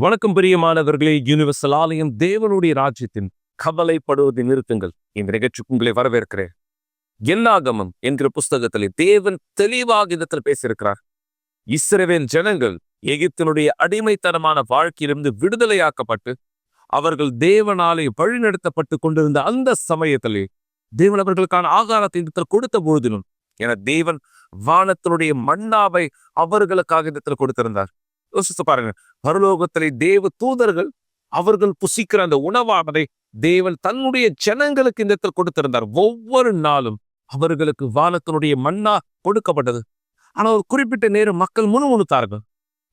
வணக்கம் பிரியமானவர்களே. யூனிவர்சல் ஆலயம் தேவனுடைய ராஜ்யத்தின் கவலைப்படுவதை நிறுத்துங்கள் இந்த நிகழ்ச்சிக்கு உங்களை வரவேற்கிறேன். என்னாகமம் என்கிற புஸ்தகத்திலே தேவன் தெளிவாக இடத்தில் பேசியிருக்கிறார். இஸ்ரவேல் ஜனங்கள் எகிப்தினுடைய அடிமைத்தனமான வாழ்க்கையிலிருந்து விடுதலையாக்கப்பட்டு அவர்கள் தேவனாலே வழிநடத்தப்பட்டு கொண்டிருந்த அந்த சமயத்திலே தேவன் அவர்களுக்கான ஆகாரத்தை இடத்தில் கொடுத்த பொழுதிலும் என தேவன் வானத்தினுடைய மன்னாவை அவர்களுக்காக இடத்தில் கொடுத்திருந்தார். யோசித்து பாருங்க, பரலோகத்திலே தேவ தூதர்கள் அவர்கள் புசிக்கிற அந்த உணவானதை தேவன் தன்னுடைய ஜனங்களுக்கு இந்த இடத்தில் கொடுத்திருந்தார். ஒவ்வொரு நாளும் அவர்களுக்கு வானத்தினுடைய மன்னா கொடுக்கப்பட்டது. ஆனால் ஒரு குறிப்பிட்ட நேரம் மக்கள் முணுமுணுத்தார்கள்.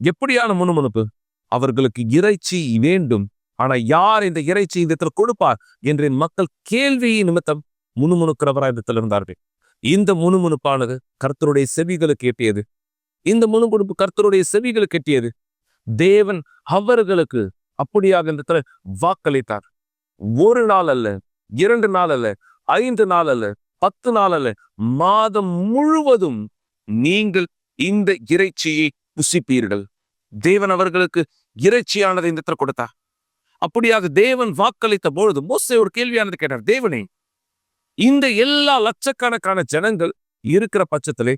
எப்படியான முணுமுணுப்பு? அவர்களுக்கு இறைச்சி வேண்டும், ஆனா யார் இந்த இறைச்சி இந்த இடத்துல கொடுப்பார் என்று மக்கள் கேள்வியை நிமித்தம் முணுமுணுக்கிறவராய் இடத்தில் இருந்தார்கள். இந்த முணுமுணுப்பானது கர்த்தருடைய செவிகளுக்கு எட்டியது. இந்த முணுமுணுப்பு கர்த்தருடைய செவிகளுக்கு எட்டியது. தேவன் அவர்களுக்கு அப்படியாக இந்த வாக்களித்தார். ஒரு நாள் அல்ல, 2 நாள் அல்ல, 5 நாள் அல்ல, 10 நாள் அல்ல, மாதம் முழுவதும் நீங்கள் இந்த இறைச்சியை புசிப்பீர்கள். தேவன் அவர்களுக்கு இறைச்சியானதை இந்த கொடுத்தார். அப்படியாக தேவன் வாக்களித்த பொழுது மோசே ஒரு கேள்வியானது கேட்டார். தேவனே, இந்த எல்லா லட்சக்கணக்கான ஜனங்கள் இருக்கிற பட்சத்திலே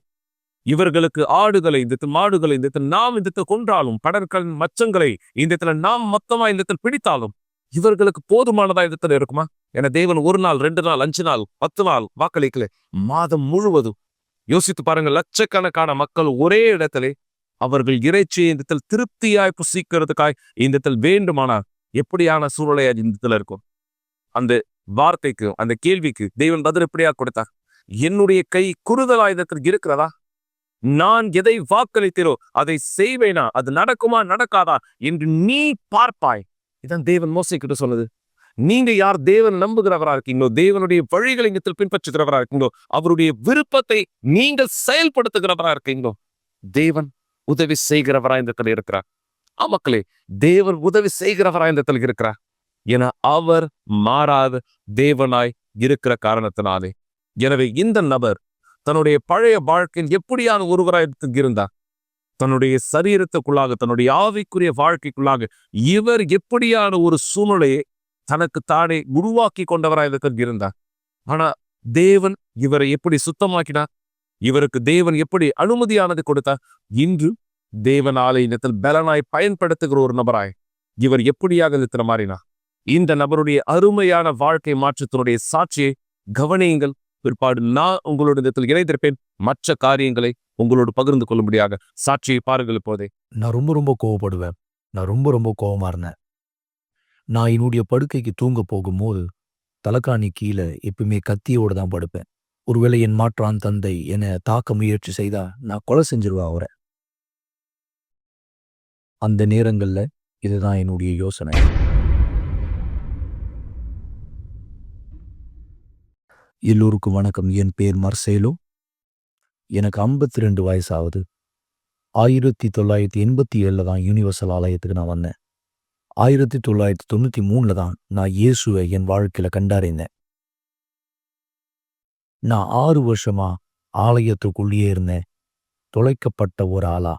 இவர்களுக்கு ஆடுகளை இந்த மாடுகளை இந்த நாம் இந்த கொன்றாலும் கடற்களின் மச்சங்களை இந்த நாம் மொத்தமா இந்த பிடித்தாலும் இவர்களுக்கு போதுமானதா இந்த இருக்குமா என தேவன் 1 நாள், 2 நாள், 5 நாள், 10 நாள் வாக்களிக்கல, மாதம் முழுவதும். யோசித்து பாருங்க, லட்சக்கணக்கான மக்கள் ஒரே இடத்திலே அவர்கள் இறைச்சியை இந்த திருப்தியாய் புசிக்கிறதுக்காய் இந்த வேண்டுமானால் எப்படியான சூழ்நிலை இந்த இருக்கும்? அந்த வார்த்தைக்கு, அந்த கேள்விக்கு தேவன் பதில் எப்படியா கொடுத்தார்? என்னுடைய கை குறுதலாயுதத்தில் இருக்கிறதா? நான் எதை வாக்களித்தீரோ அதை செய்வேனா? அது நடக்குமா நடக்காதா என்று நீ பார்ப்பாய். இதான் தேவன் மோசே கிட்ட சொன்னது. நீங்க யார் தேவன் நம்புகிறவரா இருக்கீங்களோ, தேவனுடைய வழிகளை இங்கத்தில் பின்பற்றுகிறவரா இருக்கீங்களோ, அவருடைய விருப்பத்தை நீங்கள் செயல்படுத்துகிறவரா இருக்கீங்களோ, தேவன் உதவி செய்கிறவரா இந்த இடத்துல இருக்கிறார். மக்களே, தேவன் உதவி செய்கிறவரா இந்த இடத்துல இருக்கிறார். என அவர் மாறாத தேவனாய் இருக்கிற காரணத்தினாலே. எனவே இந்த நபர் தன்னுடைய பழைய வாழ்க்கையில் எப்படியான ஒருவராய் இருந்தார்? தன்னுடைய சரீரத்துக்குள்ளாக, தன்னுடைய ஆவிக்குரிய வாழ்க்கைக்குள்ளாக இவர் எப்படியான ஒரு சூழ்நிலையை தனக்கு தானே உருவாக்கி கொண்டவராய் இருந்தார். ஆனா தேவன் இவரை எப்படி சுத்தமாக்கினார்? இவருக்கு தேவன் எப்படி அனுமதியானது கொடுத்தார்? இன்று தேவன் ஆலயத்தில் பலனாய் பயன்படுத்துகிற ஒரு நபராய் இவர் எப்படியாக மாறினார்? இந்த நபருடைய அருமையான வாழ்க்கை மாற்றத்தினுடைய சாட்சியை கவனியுங்கள். பிற்பாடு நான் உங்களோட இடத்தில் இணைந்திருப்பேன். மற்ற காரியங்களை உங்களோடு பகிர்ந்து கொள்ளும்படியாக சாட்சியை பாருங்கள். இப்போதே நான் ரொம்ப கோவப்படுவேன். நான் ரொம்ப கோவமா இருந்தேன். நான் என்னுடைய படுக்கைக்கு தூங்க போகும்போது தலைக்காணி கீழே எப்பவுமே கத்தியோடு தான் படுப்பேன். ஒருவேளை என் மாற்றான் தந்தை என்னை தாக்க முயற்சி செய்தா நான் கொலை செஞ்சிருவேன் அவரை. அந்த நேரங்கள்ல இதுதான் என்னுடைய யோசனை. எல்லோருக்கும் வணக்கம். என் பேர் மர்சேலோ. எனக்கு 52 வயசாகுது. 1987 தான் யூனிவர்சல் ஆலயத்துக்கு நான் வந்தேன். 1993 தான் நான் இயேசுவை என் வாழ்க்கையில கண்டறிந்தேன். நான் 6 வருஷமா ஆலயத்துக்குள்ளேயே இருந்தேன், தொலைக்கப்பட்ட ஒரு ஆளா.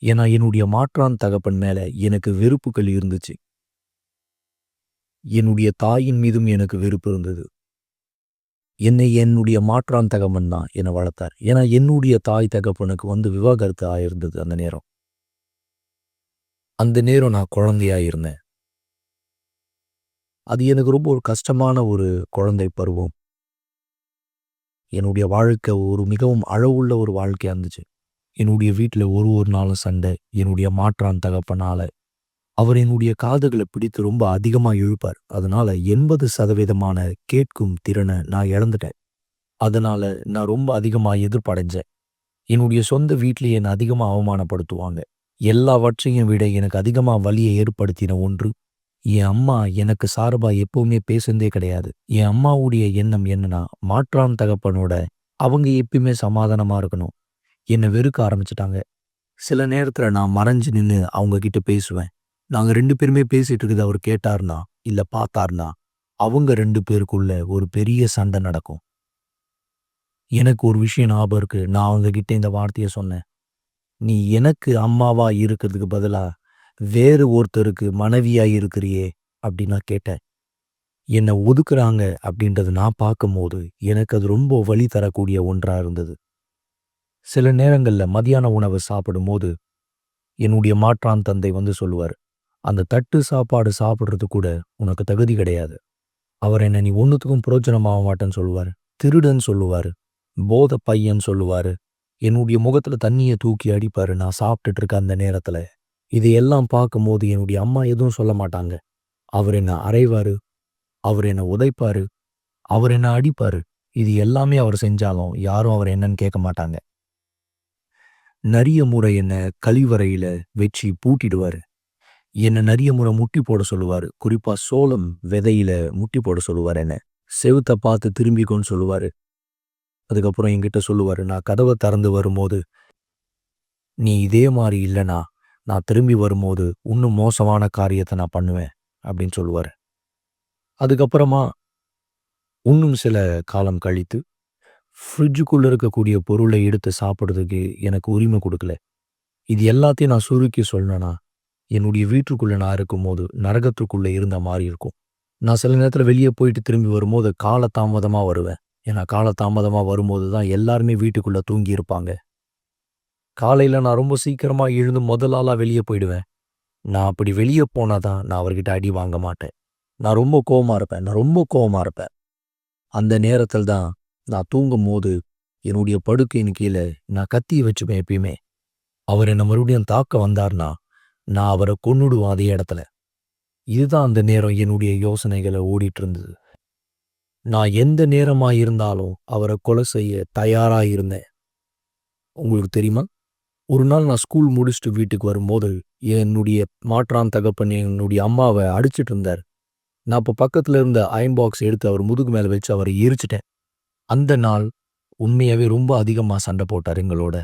ஏன்னா என்னுடைய மாற்றான் தகப்பன் மேல எனக்கு வெறுப்புகள் இருந்துச்சு. என்னுடைய தாயின் மீதும் எனக்கு வெறுப்பு இருந்தது. என்னை என்னுடைய மாற்றான் தகப்பன் தான் என்னை வளர்த்தார். ஏன்னா என்னுடைய தாய் தகப்பனுக்கு விவாகரத்து ஆயிருந்தது. அந்த நேரம் நான் குழந்தையா இருந்தேன். அது எனக்கு ரொம்ப ஒரு கஷ்டமான ஒரு குழந்தை பருவம். என்னுடைய வாழ்க்கை ஒரு மிகவும் அழகுள்ள ஒரு வாழ்க்கையா இருந்துச்சு. என்னுடைய வீட்டில் ஒரு நாளும் சண்டை. என்னுடைய மாற்றான் தகப்பனால அவர் என்னுடைய காதுகளை பிடித்து ரொம்ப அதிகமாக இழுப்பார். அதனால 80% கேட்கும் திறனை நான் இழந்துட்டேன். அதனால நான் ரொம்ப அதிகமாக எதிர்ப்படைஞ்சேன். என்னுடைய சொந்த வீட்டிலேயே என்னை அதிகமாக அவமானப்படுத்துவாங்க. எல்லாவற்றையும் விட எனக்கு அதிகமாக வலியை ஏற்படுத்தின ஒன்று, என் அம்மா எனக்கு சார்பா எப்பவுமே பேசுனதே கிடையாது. என் அம்மாவுடைய எண்ணம் என்னன்னா, மாற்றான் தகப்பனோட அவங்க எப்பயுமே சமாதானமா இருக்கணும். என்னை வெறுக்க ஆரம்பிச்சிட்டாங்க. சில நேரத்துல நான் மறைஞ்சு நின்று அவங்க கிட்ட பேசுவேன். நாங்க 2 பேருமே பேசிட்டு இருக்குது அவர் கேட்டார்னா இல்ல பார்த்தார்னா அவங்க 2 பேருக்குள்ள ஒரு பெரிய சண்டை நடக்கும். எனக்கு ஒரு விஷயம் ஞாபகம் இருக்கு. நான் அவங்க கிட்ட இந்த வார்த்தையை சொன்னேன். நீ எனக்கு அம்மாவா இருக்கிறதுக்கு பதிலா வேறு ஒருத்தருக்கு மனைவியா இருக்கிறியே அப்படின்னு நான் கேட்டேன். என்னை ஒதுக்குறாங்க அப்படின்றத நான் பார்க்கும்போது எனக்கு அது ரொம்ப வலி தரக்கூடிய ஒன்றா இருந்தது. சில நேரங்கள்ல மதியான உணவு சாப்பிடும்போது என்னுடைய மாற்றான் தந்தை வந்து சொல்லுவார், அந்த தட்டு சாப்பாடு சாப்பிடுறது கூட உனக்கு தகுதி கிடையாது. அவர் என்ன நீ ஒன்னுத்துக்கும் பிரயோஜனமாக மாட்டேன்னு சொல்லுவாரு. திருடன் சொல்லுவாரு. போத பையன் சொல்லுவாரு. என்னுடைய முகத்துல தண்ணியை தூக்கி அடிப்பாரு நான் சாப்பிட்டுட்டு இருக்க அந்த நேரத்துல. இதையெல்லாம் பார்க்கும்போது என்னுடைய அம்மா எதுவும் சொல்ல மாட்டாங்க. அவர் என்ன அறைவாரு, அவர் என்ன உதைப்பாரு, அவர் என்ன அடிப்பாரு. இது எல்லாமே அவர் செஞ்சாலும் யாரும் அவர் என்னன்னு கேட்க மாட்டாங்க. நிறைய முறை என்ன கழிவறையில வச்சு பூட்டிடுவாரு. என்ன நிறைய முறை முட்டி போட சொல்லுவாரு. குறிப்பா சோளம் விதையில முட்டி போட சொல்லுவாரு என்ன. செவுத்த பார்த்து திரும்பிக்கோன்னு சொல்லுவாரு. அதுக்கப்புறம் என்கிட்ட சொல்லுவாரு, நான் கதவை திறந்து வரும்போது நீ இதே மாதிரி இல்லைனா நான் திரும்பி வரும்போது இன்னும் மோசமான காரியத்தை நான் பண்ணுவேன் அப்படின்னு சொல்லுவாரு. அதுக்கப்புறமா இன்னும் சில காலம் கழித்து ஃப்ரிட்ஜுக்குள்ள இருக்கக்கூடிய பொருளை எடுத்து சாப்பிட்றதுக்கு எனக்கு உரிமை கொடுக்கல. இது எல்லாத்தையும் நான் சுருக்கி சொல்லணும்னா என்னுடைய வீட்டுக்குள்ள நான் இருக்கும்போது நரகத்துக்குள்ள இருந்த மாதிரி இருக்கும். நான் சில நேரத்தில் வெளியே போயிட்டு திரும்பி வரும்போது காலதாமதமாக வருவேன். ஏன்னா காலதாமதமாக வரும்போது தான் எல்லாருமே வீட்டுக்குள்ள தூங்கி இருப்பாங்க. காலையில் நான் ரொம்ப சீக்கிரமாக எழுந்து முதல் ஆளாக வெளியே போயிடுவேன். நான் அப்படி வெளியே போனால் தான் நான் அவர்கிட்ட அடி வாங்க மாட்டேன். நான் ரொம்ப கோவமாக இருப்பேன். அந்த நேரத்தில் தான் நான் தூங்கும் போது என்னுடைய படுக்கையின் கீழே நான் கத்தியை வச்சுப்பேன் எப்பயுமே. அவர் என்னை மறுபடியும் தாக்க வந்தார்னா நான் அவரை கொன்னுடுவேன் அதே இடத்துல. இதுதான் அந்த நேரம் என்னுடைய யோசனைகளை ஓடிட்டு இருந்தது. நான் எந்த நேரமா இருந்தாலும் அவரை கொலை செய்ய தயாரா இருந்தேன். உங்களுக்கு தெரியுமா? ஒரு நாள் நான் ஸ்கூல் முடிச்சுட்டு வீட்டுக்கு வரும்போது என்னுடைய மாற்றான் தகப்பன் என்னுடைய அம்மாவை அடிச்சிட்டு இருந்தார். நான் இப்போ பக்கத்துல இருந்த அயன் பாக்ஸ் எடுத்து அவர் முதுகு மேல வச்சு அவரை எரிச்சிட்டேன். அந்த நாள் உண்மையாவே ரொம்ப அதிகமா சண்டை போட்டார் எங்களோட.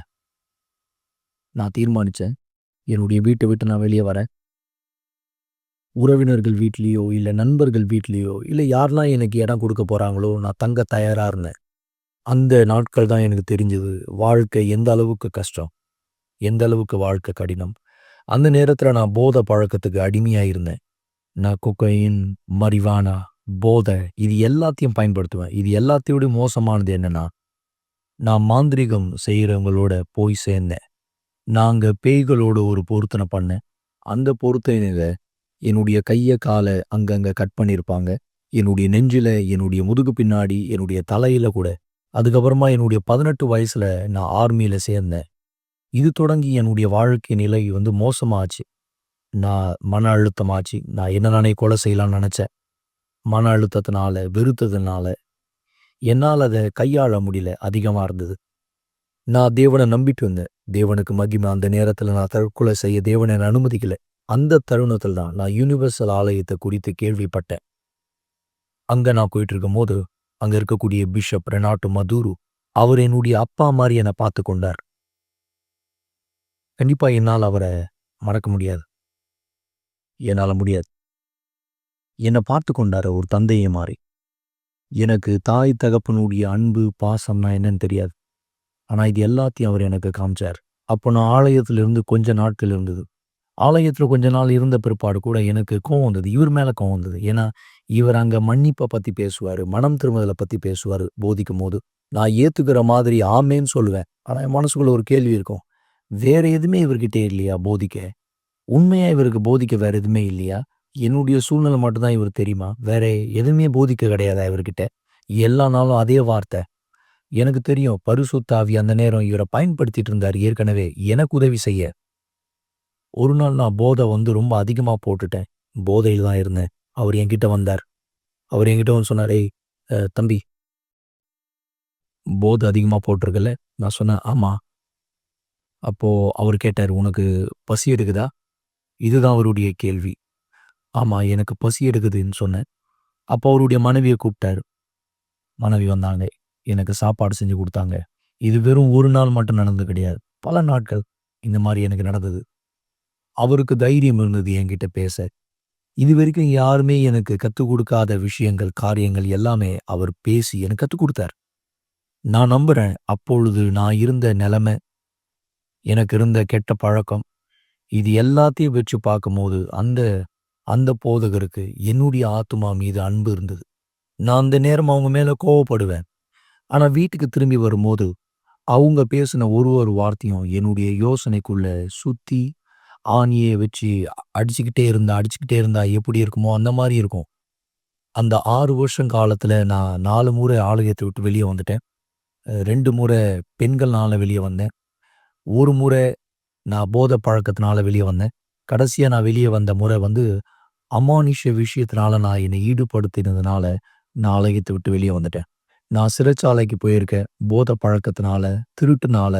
நான் தீர்மானிச்சேன், என்னுடைய வீட்டை விட்டு நான் வெளியே வரேன். உறவினர்கள் வீட்லேயோ இல்லை நண்பர்கள் வீட்லேயோ இல்லை யாரெல்லாம் எனக்கு இடம் கொடுக்க போகிறாங்களோ நான் தங்க தயாராக இருந்தேன். அந்த நாட்கள் தான் எனக்கு தெரிஞ்சது வாழ்க்கை எந்த அளவுக்கு கஷ்டம், எந்த அளவுக்கு வாழ்க்கை கடினம். அந்த நேரத்தில் நான் போதை பழக்கத்துக்கு அடிமையாக இருந்தேன். நான் கொக்கையின், மரிவானா, போதை இது எல்லாத்தையும் பயன்படுத்துவேன். இது எல்லாத்தையோட மோசமானது என்னன்னா, நான் மாந்திரிகம் செய்கிறவங்களோட போய் சேர்ந்தேன். நாங்கள் பேய்களோட ஒரு பொருத்தனை பண்ணேன். அந்த பொருத்தனையில் என்னுடைய கையை காலை அங்கங்கே கட் பண்ணியிருப்பாங்க. என்னுடைய நெஞ்சில், என்னுடைய முதுகு பின்னாடி, என்னுடைய தலையில் கூட. அதுக்கப்புறமா என்னுடைய 18 வயசில் நான் ஆர்மியில் சேர்ந்தேன். இது தொடங்கி என்னுடைய வாழ்க்கை நிலை வந்து மோசமாச்சு. நான் மன அழுத்தமாச்சு. நான் என்ன நானே கொலை செய்யலாம்னு நினச்சேன். மன அழுத்தத்தினால, வெறுத்ததுனால என்னால் அதை கையாள முடியல, அதிகமாக இருந்தது. நான் தேவனை நம்பிட்டு இருந்தேன். தேவனுக்கு மகிமை. அந்த நேரத்தில் நான் தற்கொலை செய்ய தேவனை அனுமதிக்கல. அந்த தருணத்தில் தான் நான் யூனிவர்சல் ஆலயத்தை குறித்து கேள்விப்பட்டேன். அங்கே நான் போயிட்டு இருக்கும்போது அங்கே இருக்கக்கூடிய பிஷப் ரெனாட்டோ மதுரு அவர் என்னுடைய அப்பா மாதிரி என்னை பார்த்து கொண்டார். கண்டிப்பாக என்னால் அவரை மறக்க முடியாது. என்னால் முடியாது. என்னை பார்த்து கொண்டார் ஒரு தந்தையை மாதிரி. எனக்கு தாய் தகப்பனுடைய அன்பு பாசம்னா என்னன்னு தெரியாது. ஆனால் இது எல்லாத்தையும் அவர் எனக்கு காமிச்சார். அப்போ நான் ஆலயத்திலிருந்து கொஞ்ச நாட்கள் இருந்தது. ஆலயத்தில் கொஞ்ச நாள் இருந்த பிற்பாடு கூட எனக்கு கோவம் வந்தது. இவர் மேலே கோவம் வந்தது. ஏன்னா இவர் அங்கே மன்னிப்பை பற்றி பேசுவார், மனம் திரும்புதலை பற்றி பேசுவார் போதிக்கும் போது. நான் ஏற்றுக்கிற மாதிரி ஆமேன்னு சொல்லுவேன். ஆனால் என் மனசுக்குள்ள ஒரு கேள்வி இருக்கும், வேற எதுவுமே இவர்கிட்டே இல்லையா போதிக்க? உண்மையாக இவருக்கு போதிக்க வேற எதுவுமே இல்லையா? என்னுடைய சூழ்நிலை மட்டும்தான் இவர் தெரியுமா? வேற எதுவுமே போதிக்க கிடையாதா இவர்கிட்ட? எல்லா நாளும் அதே வார்த்தை. எனக்கு தெரியும் பரிசுத்த ஆவி அந்த நேரம் இவரை பயன்படுத்திட்டு இருந்தார் ஏற்கனவே எனக்கு உதவி செய்ய. ஒரு நாள் நான் போதை வந்து ரொம்ப அதிகமாக போட்டுட்டேன். போதையில் தான் இருந்தேன். அவர் என்கிட்ட வந்தார். அவர் என்கிட்ட வந்து சொன்னார், ஏய் தம்பி, போதை அதிகமாக போட்டிருக்கல? நான் சொன்னேன், ஆமாம். அப்போது அவர் கேட்டார், உனக்கு பசி எடுக்குதா? இதுதான் அவருடைய கேள்வி. ஆமாம், எனக்கு பசி எடுக்குதுன்னு சொன்னேன். அப்போ அவருடைய மனைவியை கூப்பிட்டார். மனைவி வந்தாங்க, எனக்கு சாப்பாடு செஞ்சு கொடுத்தாங்க. இது வெறும் ஒரு நாள் மட்டும் நடந்தது கிடையாது, பல நாட்கள் இந்த மாதிரி எனக்கு நடந்தது. அவருக்கு தைரியம் இருந்தது என்கிட்ட பேச. இது வரைக்கும் யாருமே எனக்கு கற்றுக் கொடுக்காத விஷயங்கள், காரியங்கள் எல்லாமே அவர் பேசி எனக்கு கற்றுக் கொடுத்தார். நான் நம்புகிறேன் அப்பொழுது நான் இருந்த நிலைமை, எனக்கு இருந்த கெட்ட பழக்கம், இது எல்லாத்தையும் வச்சு பார்க்கும்போது அந்த அந்த போதகருக்கு என்னுடைய ஆத்துமா மீது அன்பு இருந்தது. நான் அந்த நேரம் அவங்க மேல கோவப்படுவேன். ஆனா வீட்டுக்கு திரும்பி வரும்போது அவங்க பேசின ஒரு வார்த்தையும் என்னுடைய யோசனைக்குள்ள சுத்தி ஆணியை வச்சு அடிச்சுக்கிட்டே இருந்தா எப்படி இருக்குமோ அந்த மாரி இருக்கும். அந்த 6 வருஷம் காலத்துல நான் 4 முறை ஆலயத்த விட்டு வெளிய வந்துட்டேன். 2 முறை பெண்கள்னால வெளிய வந்தேன். 1 முறை நான் போதை பழக்கத்தினால வெளிய வந்தேன். கடைசியா நான் வெளிய வந்த முறை வந்து அமானுஷ்ய விஷயத்தினால நான் என்னை ஈடுபடுத்தினதுனால நான் ஆலயத்த விட்டு வெளிய வந்துட்டேன். நான் சிறைச்சாலைக்கு போயிருக்கேன். போதை பழக்கத்தினால, திருட்டுனால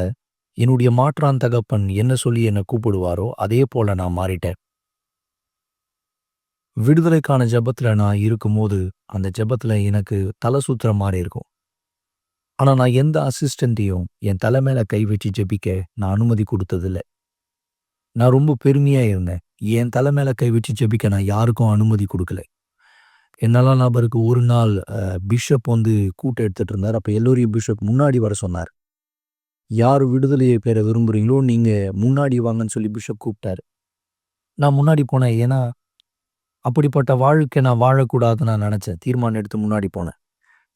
என்னுடைய மாற்றான் தகப்பன் என்ன சொல்லி என்ன கூப்பிடுவாரோ, அதே போல நான் மாறிட்டேன். விடுதலைக்கான ஜெபத்துல நான் இருக்கும்போது, அந்த ஜெபத்துல எனக்கு தல சுத்துற மாரி இருக்கும். ஆனா நான் எந்த அசிஸ்டன்ட்டையும் என் தல மேல கை வச்சு ஜெபிக்க நான் அனுமதி குடுத்ததில்ல. நான் ரொம்ப பெருமையா இருந்தேன். என் தல மேல கை வச்சு ஜெபிக்க நான் யாருக்கும் அனுமதி குடுக்கல. என்னால ஞாபகம் இருக்கு ஒரு நாள் பிஷப் வந்து கூட்டம் எடுத்துட்டு இருந்தாரு. அப்ப எல்லோரையும் பிஷப் முன்னாடி வர சொன்னார். யார் விடுதலையை பெற விரும்புறீங்களோ, நீங்க முன்னாடி வாங்கன்னு சொல்லி பிஷப் கூப்பிட்டாரு. நான் முன்னாடி போனேன். ஏன்னா, அப்படிப்பட்ட வாழ்க்கை நான் வாழக்கூடாதுன்னு நான் நெனச்சேன். தீர்மானம் எடுத்து முன்னாடி போனேன்.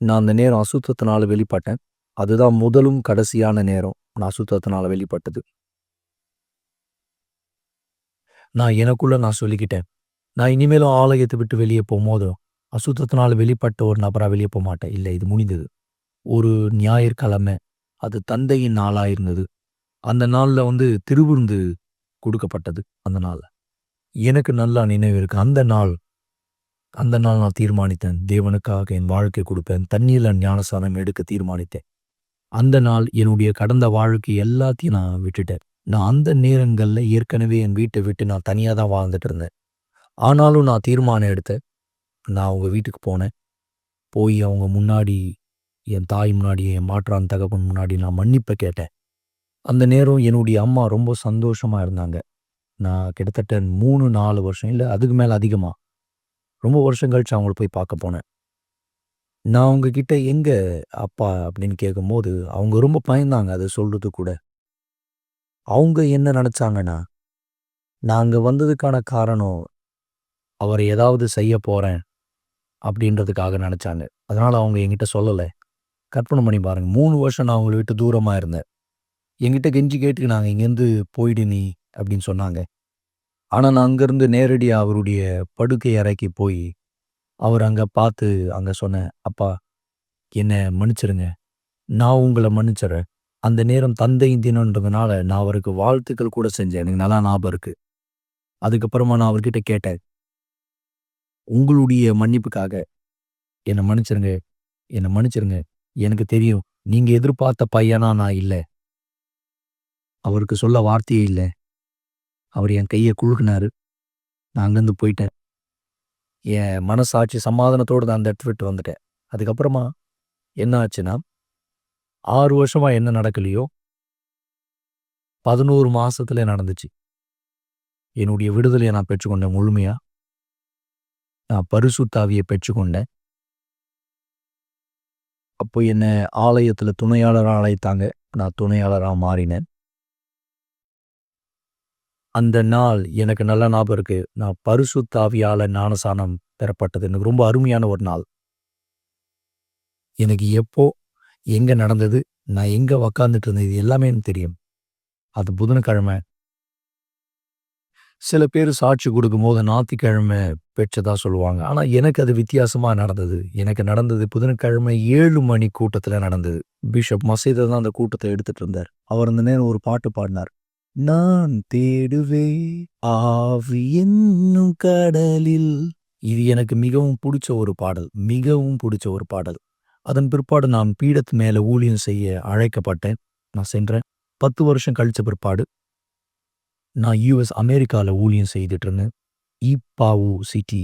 நான் அந்த நேரம் அசுத்தத்தினால வெளிப்பட்டேன். அதுதான் முதலும் கடைசியான நேரம் நான் அசுத்தத்தினால வெளிப்பட்டது. நான் எனக்குள்ள நான் சொல்லிக்கிட்டேன். நான் இனிமேலும் ஆலயத்த விட்டு வெளிய போம்போதும், அசுத்தத்தினால வெளிப்பட்ட ஒரு நபரா வெளிய போமாட்டேன். இல்ல இது முடிந்தது. ஒரு ஞாயிற்றுக்கிழமை, அது தந்தையின் நாளா இருந்தது. அந்த நாள்ல வந்து திருவிருந்து குடுக்கப்பட்டது அந்த நாள். எனக்கு நல்லா நினைவு இருக்கு. அந்த நாள் நான் தீர்மானித்தேன். தேவனுக்காக என் வாழ்க்கை குடுப்பேன். தண்ணீர்ல ஞானஸ்நானம் எடுக்க தீர்மானித்தேன். அந்த நாள் என்னுடைய கடந்த வாழ்க்கை எல்லாத்தையும் நான் விட்டுட்டேன். நான் அந்த நேரங்கள்ல ஏற்கனவே என் வீட்ட விட்டு நான் தனியா தான் வாழ்ந்துட்டு இருந்தேன். ஆனாலும் நான் தீர்மானம் எடுத்தேன். நான் அவங்க வீட்டுக்கு போனேன். போய் அவங்க முன்னாடி, என் தாய் முன்னாடி, என் மாற்றான் தகப்பன் முன்னாடி நான் மன்னிப்பு கேட்டேன். அந்த நேரம் என்னுடைய அம்மா ரொம்ப சந்தோஷமா இருந்தாங்க. நான் கிட்டத்தட்ட 3, 4 வருஷம் இல்ல அதுக்கு மேல அதிகமா. ரொம்ப வருஷம் கழிச்சு அவங்கள போய் பார்க்க போனேன். நான் அவங்க கிட்ட "எங்க அப்பா?" அப்படின்னு கேட்கும்போது, அவங்க ரொம்ப பயந்தாங்க அத சொல்றதுக்கு கூட. அவங்க என்ன நெனச்சாங்கன்னா, நான் அங்க வந்ததுக்கான காரணம், அவர் ஏதாவது செய்ய போறேன் அப்படின்றதுக்காக நெனச்சாங்க. அதனால அவங்க என்கிட்ட சொல்லல. கற்பனை பண்ணி பாருங்க. 3 வருஷம் நான் அவங்கள விட்டு தூரமா இருந்தேன். என்கிட்ட கெஞ்சி கேட்டுக்கினாங்க, "இங்கேருந்து போயிடு நீ" அப்படின்னு சொன்னாங்க. ஆனா நான் அங்கருந்து நேரடியா அவருடைய படுக்கை அறைக்கு போயி, அவர அங்க பார்த்து அங்க சொன்னேன், "அப்பா, என்ன மன்னிச்சிருங்க. நான் உங்கள மன்னிச்சுர்றேன்." அந்த நேரம் தந்தையின் தினம்ன்றதுனால நான் அவருக்கு வாழ்த்துக்கள் கூட செஞ்சேன். எனக்கு நல்லா ஞாபகம் இருக்கு. அதுக்கப்புறமா நான் அவர்கிட்ட கேட்டேன், "உங்களுடைய மன்னிப்புக்காக என்ன மன்னிச்சிருங்க. என்ன மன்னிச்சிருங்க. எனக்கு தெரியும், நீங்க எதிர்பார்த்த பையனா நான் இல்ல." அவருக்கு சொல்ல வார்த்தையே இல்ல. அவர் என் கைய குலுக்குனாரு. நான் அங்கருந்து போயிட்டேன். என் மனசாட்சி சமாதானத்தோட நான் அந்த இடத்த விட்டு வந்துட்டேன். அதுக்கப்புறமா என்ன ஆச்சுன்னா, 6 வருஷமா என்ன நடக்கலையோ, 11 மாசத்துல நடந்துச்சு. என்னுடைய விடுதலைய நான் பெற்றுக்கொண்டேன் முழுமையா. நான் பரிசுத்த ஆவிய பெற்றுக்கொண்டேன். அப்போ என்ன ஆலயத்துல துணையாளரா அழைத்தாங்க. நான் துணையாளரா மாறினேன். அந்த நாள் எனக்கு நல்லா ஞாபகம் இருக்கு. நான் பரிசுத்த ஆவியால ஞானஸ்நானம் பெறப்பட்டது. எனக்கு ரொம்ப அருமையான ஒரு நாள். எனக்கு எப்போ, எங்க நடந்தது, நான் எங்க உக்காந்துட்டு இருந்தேன், இது எல்லாமே எனக்கு தெரியும். அது புதன்கிழமை. சில பேரு சாட்சி குடுக்கும்போது ஞாயித்துக்கிழமை பெற்றதா சொல்லுவாங்க. ஆனா எனக்கு அது வித்தியாசமா நடந்தது. எனக்கு நடந்தது புதன்கிழமை 7 மணி கூட்டத்துல நடந்தது. பிஷப் மசீதர் தான் அந்த கூட்டத்த எடுத்துட்டு இருந்தார். அவர் அந்த நேரம் ஒரு பாட்டு பாடினார். நான் தேடுவேன் ஆவி என்னும் கடலில். இது எனக்கு மிகவும் புடிச்ச ஒரு பாடல். மிகவும் புடிச்ச ஒரு பாடல். அதன் பிற்பாடு நான் பீடத்து மேல ஊழியம் செய்ய அழைக்கப்பட்டேன். நான் சென்றேன். 10 வருஷம் கழிச்ச பிற்பாடு நான் அமெரிக்கால ஊழியம் செய்துட்டு இருந்தேன். ஈப்பாவு சிட்டி,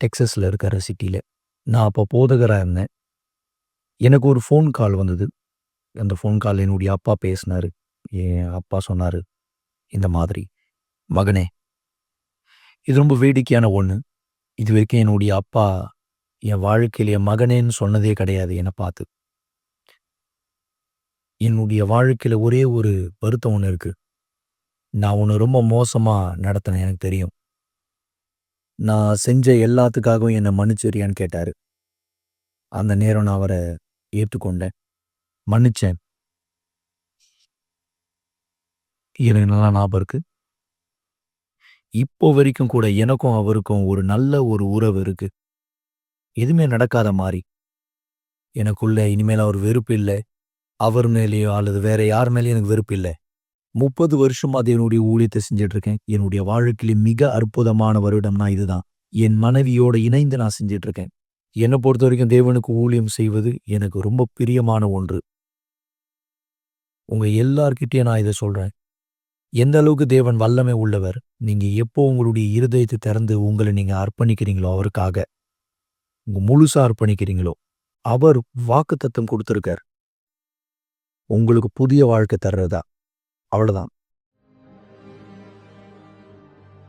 டெக்சாஸ்ல இருக்கிற சிட்டில. நான் அப்போ போதகரா இருந்தேன். எனக்கு ஒரு ஃபோன் கால் வந்தது. அந்த ஃபோன் கால்ல என்னுடைய அப்பா பேசினாரு. என் அப்பா சொன்னாரு, இந்த மாதிரி, "மகனே, இது ரொம்ப வேடிக்கையான ஒண்ணு. இதுவரைக்கும் என்னுடைய அப்பா என் வாழ்க்கையில என் மகனேன்னு சொன்னதே கிடையாது என்ன பார்த்து. என்னுடைய வாழ்க்கையில ஒரே ஒரு வருத்தம் ஒண்ணு இருக்கு. நான் உன்னை ரொம்ப மோசமா நடத்தினேன், எனக்கு தெரியும். நான் செஞ்ச எல்லாத்துக்காகவும் என்னை மன்னிச்சிரியான்னு கேட்டாரு. அந்த நேரம் நான் அவரை ஏற்றுக்கொண்டேன், மன்னிச்சேன். எனக்கு நல்லா ஞாபகம் இருக்கு. இப்போ வரைக்கும் கூட எனக்கும் அவருக்கும் ஒரு நல்ல ஒரு உறவு இருக்கு. எதுவுமே நடக்காத மாரி. எனக்குள்ள இனிமேல் அவர் வெறுப்பு இல்ல. அவர் மேலேயோ அல்லது வேற யார் மேலேயும் எனக்கு வெறுப்பு இல்ல. 30 வருஷமா என்னுடைய ஊழியத்தை செஞ்சுட்டு இருக்கேன். என்னுடைய வாழ்க்கையில மிக அற்புதமான வருடம்னா இதுதான். என் மனைவியோட இணைந்து நான் செஞ்சுட்டு இருக்கேன். என்னை பொறுத்த வரைக்கும் தேவனுக்கு ஊழியம் செய்வது எனக்கு ரொம்ப பிரியமான ஒன்று. உங்க எல்லார்கிட்டயும் நான் இதை சொல்றேன். எந்த அளவுக்கு தேவன் வல்லமை உள்ளவர், நீங்க எப்போ உங்களுடைய இருதயத்தை திறந்து உங்களை நீங்க அர்ப்பணிக்கிறீங்களோ அவருக்காக, உங்க முழுசா அர்ப்பணிக்கிறீங்களோ, அவர் வாக்குத்தத்தம் கொடுத்திருக்கார். உங்களுக்கு புதிய வாழ்க்கை தர்றதா. அவ்வளவுதான்.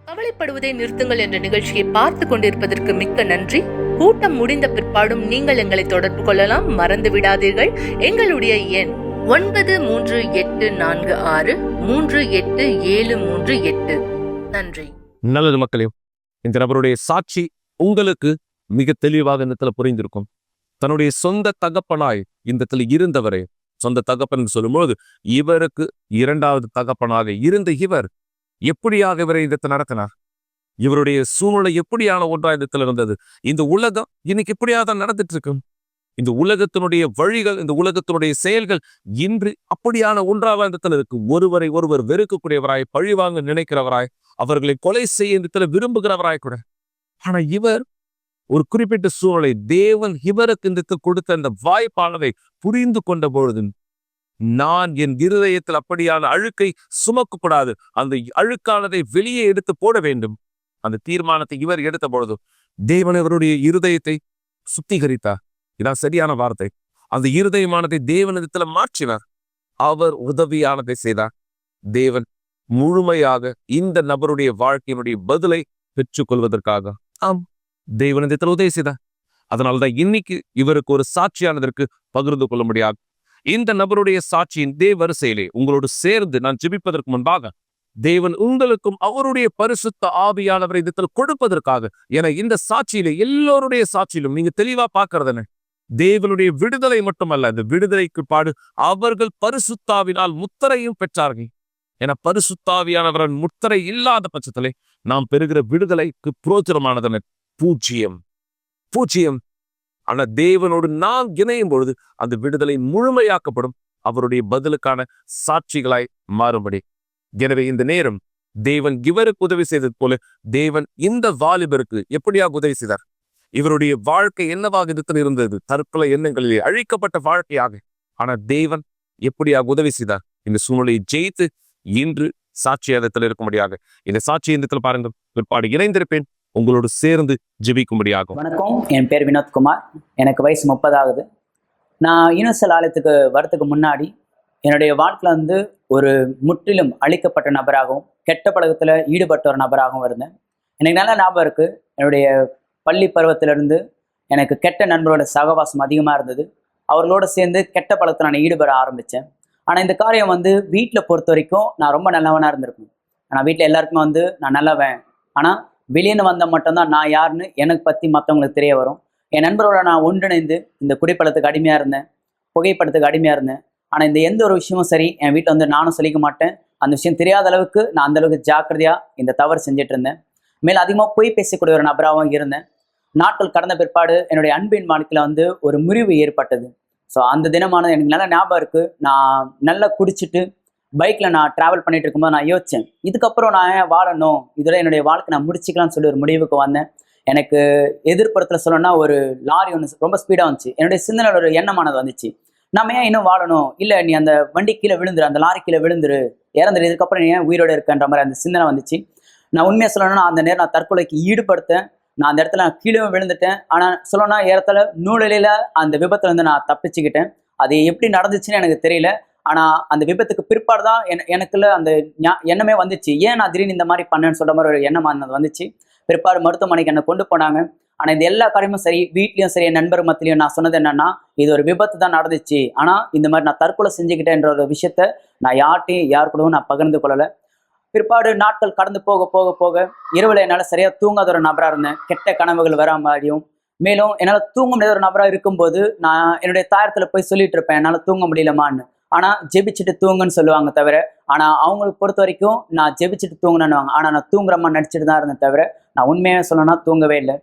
கவலைப்படுவதை நிறுத்துங்கள் என்ற நிகழ்ச்சியை பார்த்து கொண்டிருப்பதற்கு மிக்க நன்றி. கூட்டம் முடிந்த பிற்பாடும் நீங்கள் எங்களை தொடர்பு கொள்ளலாம். மறந்து விடாதீர்கள், எங்களுடைய எண் 9346387738. நன்றி. நல்லது மக்களே, இந்த நபருடைய சாட்சி உங்களுக்கு மிக தெளிவாக இந்த இடத்துல புரிந்திருக்கும். தன்னுடைய சொந்த தகப்பனாய் இந்த இடத்துல இருந்தவரே, சொந்த தகப்பன் சொல்லும்போது இவருக்கு இரண்டாவது தகப்பனாக இருந்த இவர் எப்படியாக இவரை இந்த இடத்துல நடத்தினார்? இவருடைய சூழ்நிலை எப்படியான ஒன்றா இந்த இடத்துல இருந்தது? இந்த உலகம் இன்னைக்கு எப்படியாதான் நடந்துட்டு இருக்கு? இந்த உலகத்தினுடைய வழிகள், இந்த உலகத்தினுடைய செயல்கள் இன்று அப்படியான ஒன்றாக இந்த இடத்துல இருக்கு. ஒருவரை ஒருவர் வெறுக்கக்கூடியவராய், பழிவாங்க நினைக்கிறவராய், அவர்களை கொலை செய்ய இந்த இடத்துல விரும்புகிறவராய் கூட. ஆனா இவர் ஒரு குறிப்பிட்ட சூழ்நிலை, தேவன் இவருக்கு இந்த கொடுத்த அந்த வாய்ப்பானதை புரிந்து கொண்ட பொழுது, நான் என் இருதயத்தில் அப்படியான அழுக்கை சுமக்கக்கூடாது, அந்த அழுக்கானதை வெளியே எடுத்து போட வேண்டும், அந்த தீர்மானத்தை இவர் எடுத்த பொழுது தேவன் இவருடைய இருதயத்தை சுத்திகரித்தார். இதான் சரியான வார்த்தை. அந்த இருதயமானதை தேவனிடத்துல மாற்றினார். அவர் உதவியானதை செய்தார். தேவன் முழுமையாக இந்த நபருடைய வாழ்க்கையினுடைய பதிலை பெற்றுக்கொள்வதற்காக தேவனிடத்தில் உதவி செய்தார். அதனால்தான் இன்னைக்கு இவருக்கு ஒரு சாட்சியானதற்கு பகிர்ந்து கொள்ள முடியாது. இந்த நபருடைய சாட்சியின் வரிசையிலே உங்களோடு சேர்ந்து நான் ஜெபிப்பதற்கு முன்பாக தேவன் உங்களுக்கும் அவருடைய பரிசுத்த ஆவியானவரை இடத்தில் கொடுப்பதற்காக, என இந்த சாட்சியிலே எல்லோருடைய சாட்சியிலும் நீங்க தெளிவா பார்க்கறதுன்னு தேவனுடைய விடுதலை மட்டுமல்ல, இந்த விடுதலைக்கு பாடு அவர்கள் பரிசுத்தாவினால் முத்திரையும் பெற்றார்கள். என பரிசுத்தாவியானவரின் முத்திரை இல்லாத பட்சத்திலே நாம் பெறுகிற விடுதலைக்கு புரோஜனமானதன பூஜ்ஜியம். ஆனா தேவனோடு நாம் இணையும் பொழுது அந்த விடுதலை முழுமையாக்கப்படும், அவருடைய பதிலுக்கான சாட்சிகளாய் மாறும்படி. எனவே இந்த நேரம் தேவன் இவருக்கு உதவி செய்தது போல தேவன் இந்த வாலிபருக்கு எப்படியாக உதவி செய்தார்? இவருடைய வாழ்க்கை என்னவாக இருந்தது? தற்கொலை எண்ணங்களிலே அழிக்கப்பட்ட வாழ்க்கையாக. ஆனா தேவன் எப்படியாக உதவி செய்தார்? இந்த சூழ்நிலையை ஜெயித்து இன்று சாட்சியாதத்தில் இருக்கும்படியாக இந்த சாட்சியத்தில் பாருங்கள். பிற்பாடு இணைந்திருப்பேன், உங்களோடு சேர்ந்து ஜெபிக்கும்படியாகும். வணக்கம், என் பேர் வினோத்குமார். எனக்கு வயசு 30 ஆகுது. நான் யூனிவர்சல் ஆலயத்துக்கு வரத்துக்கு முன்னாடி என்னுடைய வாழ்க்கையில் ஒரு முற்றிலும் அழிக்கப்பட்ட நபராகவும் கெட்ட பழக்கத்தில் ஈடுபட்ட ஒரு நபராகவும் இருந்தேன். எனக்கு நல்ல ஞாபகம் இருக்குது. என்னுடைய பள்ளி பருவத்திலிருந்து எனக்கு கெட்ட நண்பரோட சகவாசம் அதிகமாக இருந்தது. அவர்களோடு சேர்ந்து கெட்ட பழக்கத்தில் நான் ஈடுபட ஆரம்பித்தேன். ஆனால் இந்த காரியம் வீட்டில் பொறுத்த வரைக்கும் நான் ரொம்ப நல்லவனாக இருந்திருக்கேன். ஆனால் வீட்டில் எல்லாருக்குமே நான் நல்லவன், ஆனால் வெளியேன்னு வந்தால் மட்டும்தான் நான் யாருன்னு எனக்கு பற்றி மற்றவங்களுக்கு தெரிய வரும். என் நண்பரோட நான் ஒன்றிணைந்து இந்த குடிப்பழத்துக்கு அடிமையாக இருந்தேன், புகைப்படத்துக்கு அடிமையாக இருந்தேன். ஆனால் இந்த எந்த ஒரு விஷயமும் சரி என் வீட்டில் நானும் சொல்லிக்க மாட்டேன். அந்த விஷயம் தெரியாத அளவுக்கு நான் அந்தளவுக்கு ஜாக்கிரதையாக இந்த தவறு செஞ்சுட்டு இருந்தேன். மேலும் அதிகமாக பொய் பேசக்கூடிய ஒரு நபராகவும் இருந்தேன். நாட்கள் கடந்த பிற்பாடு என்னுடைய அன்பின் வாழ்க்கையில் ஒரு முறிவு ஏற்பட்டது. ஸோ அந்த தினமானது எனக்கு நல்லா ஞாபகம் இருக்குது. நான் நல்லா குடிச்சிட்டு பைக்கில் நான் ட்ராவல் பண்ணிட்டு இருக்கும்போது நான் யோசித்தேன், இதுக்கப்புறம் நான் வாழணும், இதோட என்னுடைய வாழ்க்கை நான் முடிச்சிக்கலாம்னு சொல்லி ஒரு முடிவுக்கு வந்தேன். எனக்கு எதிர்ப்புறத்தில் சொல்லணும்னா ஒரு லாரி ஒன்று ரொம்ப ஸ்பீடாக வந்துச்சு. என்னுடைய சிந்தனையில் ஒரு எண்ணமானது வந்துச்சு, நம்ம ஏன் இன்னும் வாழணும், இல்லை நீ அந்த வண்டி கீழே விழுந்துரு, அந்த லாரி கீழே விழுந்துரு, இறந்துரு, இதுக்கப்புறம் நீ ஏன் உயிரோடு இருக்கன்ற மாதிரி அந்த சிந்தனை வந்துச்சு. நான் உண்மையாக சொல்லணும்னா அந்த நேரம் நான் தற்கொலைக்கு ஈடுபடுத்தேன். நான் அந்த இடத்துல கீழே விழுந்துட்டேன். ஆனால் சொல்லணும்னா ஏறத்தாழ நூலிலையில் அந்த விபத்துல நான் தப்பிச்சுக்கிட்டேன். அது எப்படி நடந்துச்சுன்னு எனக்கு தெரியல. ஆனால் அந்த விபத்துக்கு பிற்பாடு தான் எனக்குள்ள அந்த எண்ணமே வந்துச்சு, ஏன் நான் திடீர்னு இந்த மாதிரி பண்ணேன்னு சொல்கிற மாதிரி ஒரு எண்ணம் வந்துச்சு. பிற்பாடு மருத்துவமனைக்கு என்னை கொண்டு போனாங்க. ஆனால் இது எல்லா காரியமும் சரி, வீட்லேயும் சரி, என் நண்பர் மத்தியிலையும் நான் சொன்னது என்னன்னா, இது ஒரு விபத்து தான் நடந்துச்சு, ஆனால் இந்த மாதிரி நான் தற்கொலை செஞ்சுக்கிட்டேன்ற ஒரு விஷயத்த நான் யார் கூடவும் நான் பகிர்ந்து கொள்ளலை. பிற்பாடு நாட்கள் கடந்து போக போக போக இரவுல என்னால் சரியா தூங்காத ஒரு நபராக இருந்தேன். கெட்ட கனவுகள் வரா மாதிரியும், மேலும் என்னால் தூங்க முடியாத ஒரு நபராக இருக்கும்போது நான் என்னுடைய தாயத்தில் போய் சொல்லிட்டு இருப்பேன், என்னால் தூங்க முடியலமான்னு. ஆனால் ஜெபிச்சுட்டு தூங்குன்னு சொல்லுவாங்க தவிர, ஆனால் அவங்களுக்கு பொறுத்த வரைக்கும் நான் ஜெபிச்சுட்டு தூங்கணுன்னுவாங்க. ஆனால் நான் தூங்குறமா நடிச்சுட்டு தான் இருந்தேன் தவிர, நான் உண்மையாக சொல்லணும்னா தூங்கவே இல்லை.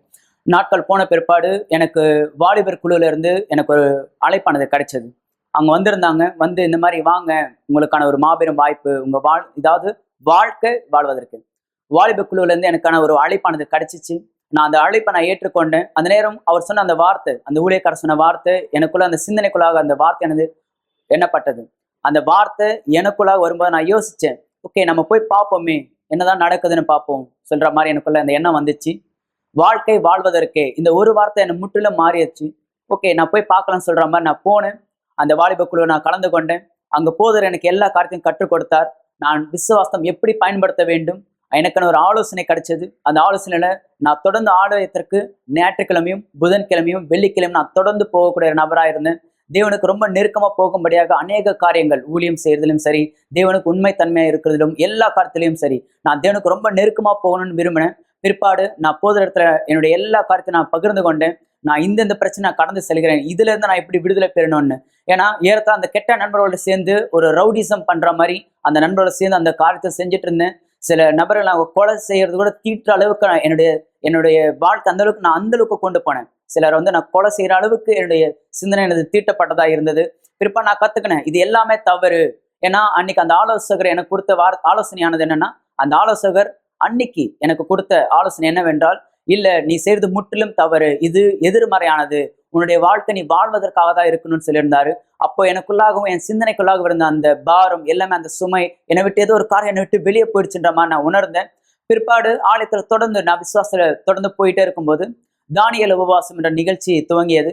நாட்கள் போன பிற்பாடு எனக்கு வாலிபர் குழுல இருந்து எனக்கு ஒரு அழைப்பானது கிடைச்சது. அவங்க வந்திருந்தாங்க. வந்து இந்த மாதிரி வாங்க, உங்களுக்கான ஒரு மாபெரும் வாய்ப்பு, இதாவது வாழ்க்கை வாழ்வதற்கு வாலிப குழுல இருந்து எனக்கான ஒரு அழைப்பானது கிடைச்சிச்சு. நான் அந்த அழைப்பை நான் ஏற்றுக்கொண்டேன். அந்த நேரம் அவர் சொன்ன அந்த வார்த்தை, அந்த ஊழியக்காரர் சொன்ன வார்த்தை எனக்குள்ள, அந்த சிந்தனைக்குள்ளாக அந்த வார்த்தை எனது எண்ணப்பட்டது. அந்த வார்த்தை எனக்குள்ளாக வரும்போது நான் யோசிச்சேன், ஓகே நம்ம போய் பார்ப்போமே, என்னதான் நடக்குதுன்னு பார்ப்போம் சொல்ற மாதிரி எனக்குள்ள அந்த எண்ணம் வந்துச்சு. வாழ்க்கை வாழ்வதற்கே இந்த ஒரு வார்த்தை என்னை முற்றிலும் மாறிடுச்சு. ஓகே நான் போய் பார்க்கலாம்னு சொல்ற மாதிரி நான் போனேன். அந்த வாலிப குழுவை நான் கலந்து கொண்டேன். அங்க போதர் எனக்கு எல்லா காரியத்தையும் கற்றுக் கொடுத்தார். நான் விசுவாசம் எப்படி பயன்படுத்த வேண்டும், எனக்கான ஒரு ஆலோசனை கிடைச்சது. அந்த ஆலோசனையில நான் தொடர்ந்து ஆலயத்திற்கு ஞாயிற்றுக்கிழமையும் புதன்கிழமையும் வெள்ளிக்கிழமையும் நான் தொடர்ந்து போகக்கூடிய ஒரு நபராக இருந்தேன். தேவனுக்கு ரொம்ப நெருக்கமா போகும்படியாக அநேக காரியங்கள், ஊழியம் செய்யறதிலும் சரி, தேவனுக்கு உண்மை தன்மையா இருக்கிறதிலும், எல்லா காரியத்திலையும் சரி, நான் தேவனுக்கு ரொம்ப நெருக்கமா போகணும்னு விரும்பினேன். பிற்பாடு நான் போகிற இடத்துல என்னுடைய எல்லா காரியத்தையும் நான் பகிர்ந்து கொண்டேன். நான் இந்த பிரச்சனை நான் கடந்து செல்கிறேன், இதுல இருந்து நான் எப்படி விடுதலை பெறணும்னு. ஏன்னா ஏறத்தான் அந்த கெட்ட நண்பர்களோட சேர்ந்து ஒரு ரவுடிசம் பண்ற மாதிரி அந்த நண்பர்களோட சேர்ந்து அந்த காரியத்தை செஞ்சுட்டு இருந்தேன். சில நபர்கள் நான் கொலை செய்யறது கூட தீட்டுற அளவுக்கு என்னுடைய வாழ்க்கை அந்த அளவுக்கு நான் அந்த அளவுக்கு கொண்டு போனேன். சிலர் வந்து நான் கொலை செய்யற அளவுக்கு என்னுடைய சிந்தனை எனது தீட்டப்பட்டதா இருந்தது. பிற்பா நான் கத்துக்கினேன் இது எல்லாமே தவறு. ஏன்னா அன்னைக்கு அந்த ஆலோசகர் எனக்கு கொடுத்த ஆலோசனையானது என்னன்னா, அந்த ஆலோசகர் அன்னைக்கு எனக்கு கொடுத்த ஆலோசனை என்னவென்றால், இல்ல நீ செய்யறது முற்றிலும் தவறு, இது எதிர்மறையானது, உன்னுடைய வாழ்க்கை நீ வாழ்வதற்காக தான் இருக்கணும்னு சொல்லியிருந்தாரு. அப்போ எனக்குள்ளாகவும் என் சிந்தனைக்குள்ளாக இருந்த அந்த பாரம் எல்லாமே, அந்த சுமை என்னை விட்டு ஏதோ ஒரு காரியம் என்னை விட்டு வெளியே போயிடுச்சுன்ற மாதிரி நான் உணர்ந்தேன். பிற்பாடு ஆலயத்தில் தொடர்ந்து நான் விசுவாசத்துல தொடர்ந்து போயிட்டே இருக்கும்போது தானியேல் உபவாசம் என்ற நிகழ்ச்சி துவங்கியது.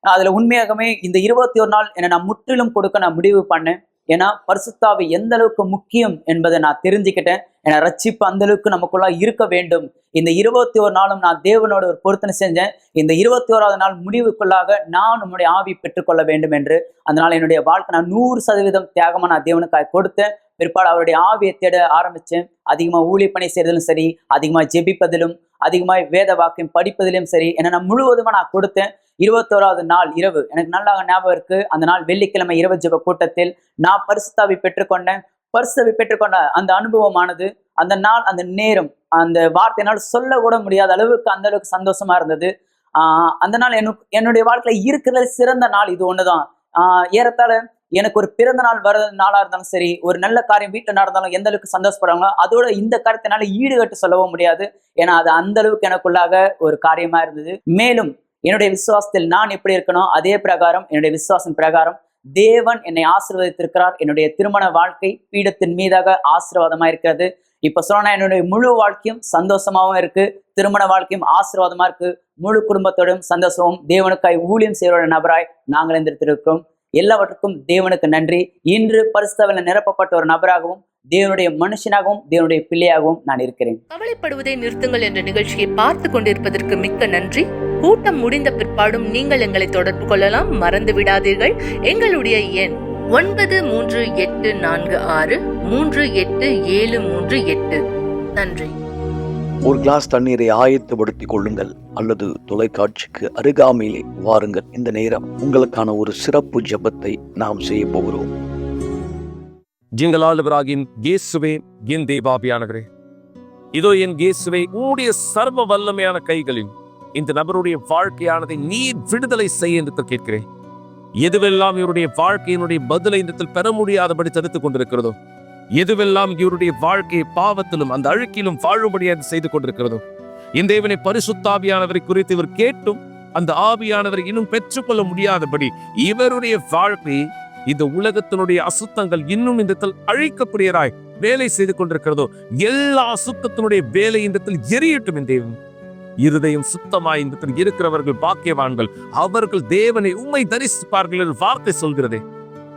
அதுல உண்மையாகவே இந்த 21 நாள் என்னை நான் முற்றிலும் கொடுக்க நான் முடிவு பண்ணேன். ஏன்னா பரிசுத்தாவி எந்த அளவுக்கு முக்கியம் என்பதை நான் தெரிஞ்சுக்கிட்டேன். ஏன்னா ரட்சிப்பு அந்த அளவுக்கு நமக்குள்ள இருக்க வேண்டும். இந்த 21 நாளும் நான் தேவனோட ஒரு பொருத்தனை செஞ்சேன். இந்த 21வது நாள் முடிவுக்குள்ளாக நான் உன்னுடைய ஆவி பெற்றுக்கொள்ள வேண்டும் என்று. அதனால என்னுடைய வாழ்க்கை நான் 100% தியாகமா நான் தேவனுக்காக கொடுத்தேன். பிற்பாடு அவருடைய ஆவியை தேட ஆரம்பிச்சேன். அதிகமா ஊழிய பணி செய்யறதிலும் சரி, அதிகமா ஜெபிப்பதிலும், அதிகமா வேத வாக்கியம் படிப்பதிலும் சரி, நான் முழுவதுமா நான் கொடுத்தேன். 21வது நாள் இரவு எனக்கு நல்லா ஞாபகம் இருக்கு. அந்த நாள் வெள்ளிக்கிழமை இரவு ஜெப கூட்டத்தில் நான் பரிசுத்தாவி பெற்றுக்கொண்டேன். பரிசுத்தாவி பெற்றுக்கொண்ட அந்த அனுபவமானது, அந்த நாள், அந்த நேரம், அந்த வார்த்தையினால் சொல்ல கூட முடியாத அளவுக்கு அந்த அளவுக்கு சந்தோஷமா இருந்தது. அந்த நாள் என்னுடைய வாழ்க்கையில இருக்கிற சிறந்த நாள் இது ஒண்ணுதான். ஏறத்தாழ எனக்கு ஒரு பிறந்த நாள் வர நாளா இருந்தாலும் சரி, ஒரு நல்ல காரியம் வீட்டில் நடந்தாலும் எந்த அளவுக்கு சந்தோஷப்படுறாங்களோ அதோட இந்த காரியத்தினால ஈடுகட்டு சொல்லவும் முடியாது. ஏன்னா அது அந்த அளவுக்கு எனக்குள்ளாக ஒரு காரியமா இருந்தது. மேலும் என்னுடைய விசுவாசத்தில் நான் எப்படி இருக்கணும், அதே பிரகாரம் என்னுடைய விசுவாசம் பிரகாரம் தேவன் என்னை ஆசீர்வதித்திருக்கிறார். என்னுடைய திருமண வாழ்க்கை பீடத்தின் மீதாக ஆசீர்வாதமா இருக்கிறது. இப்ப சொன்னா என்னுடைய முழு வாழ்க்கையும் சந்தோஷமாவும் இருக்கு, திருமண வாழ்க்கையும் ஆசீர்வாதமா இருக்கு. முழு குடும்பத்தோடும் சந்தோஷமும் தேவனுக்காய் ஊழியம் செய்கிற நபராய் நாங்கள் இருந்திருக்கிறோம். எல்லாவற்றுக்கும் தேவனுக்கு நன்றி. இன்று பரிசுத்தாவில நிரப்பப்பட்ட ஒரு நபராகவும், தேவனுடைய மனுஷனாகவும், தேவனுடைய பிள்ளையாகவும் நான் இருக்கிறேன். கவலைப்படுவதை நிறுத்துங்கள் என்ற நிகழ்ச்சியை பார்த்து கொண்டிருப்பதற்கு மிக்க நன்றி. கூட்டம் முடிந்த பிற்பாடும் நீங்கள் எங்களை தொடர்பு கொள்ளலாம். மறந்து விடாதீர்கள், எங்களுடைய எண் 9346387738. நன்றி. ஒரு கிளாஸ் தண்ணீரை ஆயத்தப்படுத்திக் கொள்ளுங்கள் அல்லது தொலைக்காட்சிக்கு அருகாமையிலே வாருங்கள். இந்த நேரம் உங்களுக்கான ஒரு சிறப்பு ஜெபத்தை நாம் செய்ய போகிறோம். ஜிங்களாளவராகின் இயேசுவே, என் தேவாபியானவரே, இதோ என் இயேசுவே, உன்னுடைய சர்வ வல்லமையான கைகளில் இந்த நபருடைய வாழ்க்கையானதை நீர் விடுதலை செய்ய என்று கேட்கிறேன். எதுவெல்லாம் இவருடைய வாழ்க்கையினுடைய பதிலை இந்த பெற முடியாதபடி தடுத்துக் கொண்டிருக்கிறதோ, எதுவெல்லாம் இவருடைய வாழ்க்கையை பாவத்திலும் அந்த அழுக்கிலும் வாழும்படியாக செய்து கொண்டிருக்கிறதோ, இந்த தேவனை பரிசுத்தாவியானவரை குறித்து இவர் கேட்டும் அந்த ஆவியானவரை இன்னும் பெற்றுக்கொள்ள முடியாதபடி இவருடைய வாழ்க்கையை இந்த உலகத்தினுடைய அசுத்தங்கள் இன்னும் இந்த அழிக்கக்கூடியராய் வேலை செய்து கொண்டிருக்கிறதோ, எல்லா அசுத்தத்தினுடைய வேலை இந்த எரியட்டும். இந்த தேவன் இருதயம் சுத்தமாய் இந்த இருக்கிறவர்கள் பாக்கியவான்கள், அவர்கள் தேவனை உம்மை தரிசிப்பார்கள் என்று வார்த்தை சொல்கிறதே.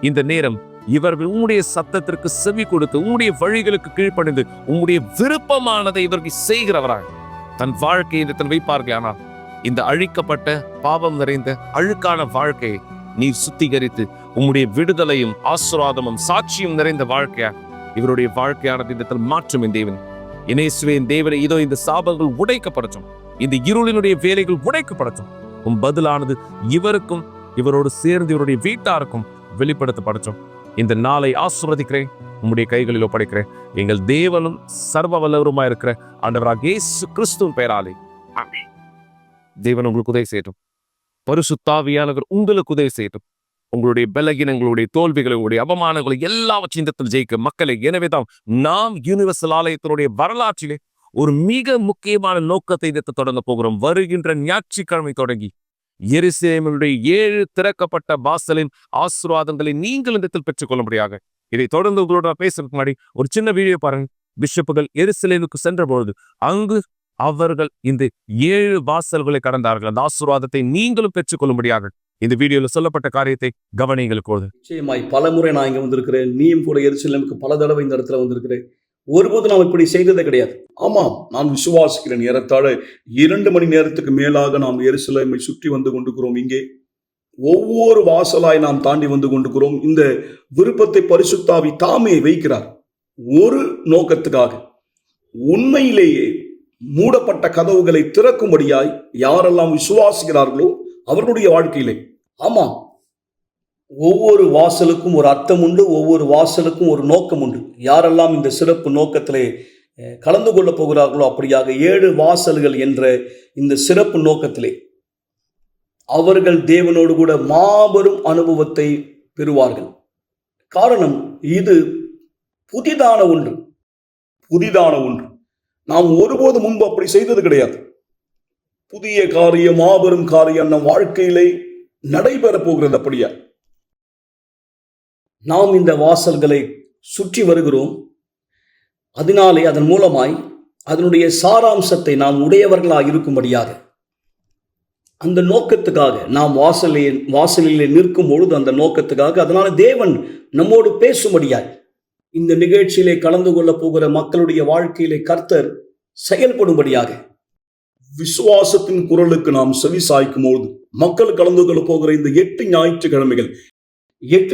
இந்த நேரம் இவர்கள் உம்முடைய சத்தத்திற்கு செவி கொடுத்து உம்முடைய வழிகளுக்கு கீழ்ப்பணிந்து உம்முடைய விருப்பமானதை இவர்கள் செய்கிறவராய் தன் வாழ்க்கையை வைப்பார்கள். ஆனால் இந்த அழிக்கப்பட்ட பாவம் நிறைந்த அழுக்கான வாழ்க்கையை நீர் சுத்திகரித்து உம்முடைய விடுதலையும் ஆசீர்வாதமும் சாட்சியும் நிறைந்த வாழ்க்கையா இவருடைய வாழ்க்கையானது இந்த இடத்தில் மாற்றும் என் தேவன். இயேசுவின் தேவனை, இதோ இந்த சாபங்கள் உடைக்கப்படட்டும், இந்த இருளினுடைய வேலைகள் உடைக்கப்படட்டும். உன் பதிலானது இவருக்கும் இவரோடு சேர்ந்து இவருடைய வீட்டாருக்கும் வெளிப்படுத்தப்படட்டும். இந்த நாளை ஆசீர்வதிக்கிறேன், உம்முடைய கைகளில் ஒப்படைக்கிறேன். எங்கள் தேவனும் சர்வ வல்லவருமாய் இருக்கிற ஆண்டவராகிய இயேசு கிறிஸ்துவின் பெயராலே ஆமென். தேவன் உங்களுக்கு உதவி செய்யட்டும். பரிசுத்தாவியானவர் உங்களுக்கு உதவி செய்யட்டும். உங்களுடைய பலகீனங்களுடைய தோல்விகளை, உங்களுடைய அவமானங்களை எல்லாவற்றையும் இந்த இடத்தில் ஜெயிக்க மக்களை. எனவேதான் நாம் யூனிவர்சல் ஆலயத்தினுடைய வரலாற்றிலே ஒரு மிக முக்கியமான நோக்கத்தை இந்த தொடங்க போகிறோம். வருகின்ற ஞாயிற்றுக்கிழமை தொடங்கி எருசலேமினுடைய 7 திறக்கப்பட்ட வாசலின் ஆசீர்வாதங்களை நீங்கள் இந்த இடத்தில் பெற்றுக்கொள்ளும்படியாக. இதை தொடர்ந்து உங்களோட பேசுறதுக்கு முன்னாடி ஒரு சின்ன வீடியோ பாருங்க. பிஷப்புகள் எருசலேமுக்கு சென்ற பொழுது அங்கு அவர்கள் இந்த 7 வாசல்களை கடந்தார்கள். அந்த ஆசீர்வாதத்தை நீங்களும் பெற்றுக்கொள்ளும்படியாக இந்த வீடியோல சொல்லப்பட்ட காரியத்தை கவனிங்களுக்கு. நிச்சயமாய் பலமுறை நான் இங்க வந்திருக்கிறேன். நீயும் கூட எருசலேமுக்கு பல தடவை இந்த இடத்துல வந்திருக்கிறேன். ஒருபோது நாம் இப்படி செய்ததே கிடையாது. ஆமாம், நான் விசுவாசிக்கிறேன். ஏறத்தாழ 2 மணி நேரத்துக்கு மேலாக நாம் எருசலேமை சுற்றி வந்து கொண்டிருக்கிறோம். இங்கே ஒவ்வொரு வாசலாய் நாம் தாண்டி வந்து கொண்டிருக்கிறோம். இந்த விருப்பத்தை பரிசுத்தாவி தாமே வைக்கிறார் ஒரு நோக்கத்துக்காக. உண்மையிலேயே மூடப்பட்ட கதவுகளை திறக்கும்படியாய் யாரெல்லாம் விசுவாசிக்கிறார்களோ அவர்களுடைய வாழ்க்கையிலே. ஆமாம், ஒவ்வொரு வாசலுக்கும் ஒரு அர்த்தம் உண்டு, ஒவ்வொரு வாசலுக்கும் ஒரு நோக்கம் உண்டு. யாரெல்லாம் இந்த சிறப்பு நோக்கத்திலே கலந்து கொள்ள போகிறார்களோ அப்படியாக 7 வாசல்கள் என்ற இந்த சிறப்பு நோக்கத்திலே அவர்கள் தேவனோடு கூட மாபெரும் அனுபவத்தை பெறுவார்கள். காரணம், இது புதிதான ஒன்று, புதிதான ஒன்று. நாம் ஒருபோது முன்பு அப்படி செய்தது கிடையாது. புதிய காரியம், மாபெரும் காரியம் நம் வாழ்க்கையிலே நடைபெற போகிறது. அப்படியா நாம் இந்த வாசல்களை சுற்றி வருகிறோம். அதனாலே அதன் மூலமாய் அதனுடைய சாராம்சத்தை நாம் உடையவர்களாக இருக்கும்படியாக, அந்த நோக்கத்துக்காக நாம் வாசலிலே நிற்கும் பொழுது அந்த நோக்கத்துக்காக, அதனால தேவன் நம்மோடு பேசும்படியாய் இந்த நிகழ்ச்சியிலே கலந்து கொள்ள போகிற மக்களுடைய வாழ்க்கையிலே கர்த்தர் செயல்படும்படியாக விசுவாசத்தின் குரலுக்கு நாம் செவி சாய்க்கும் பொழுது மக்கள் கலந்து கொள்ள போகிற இந்த 8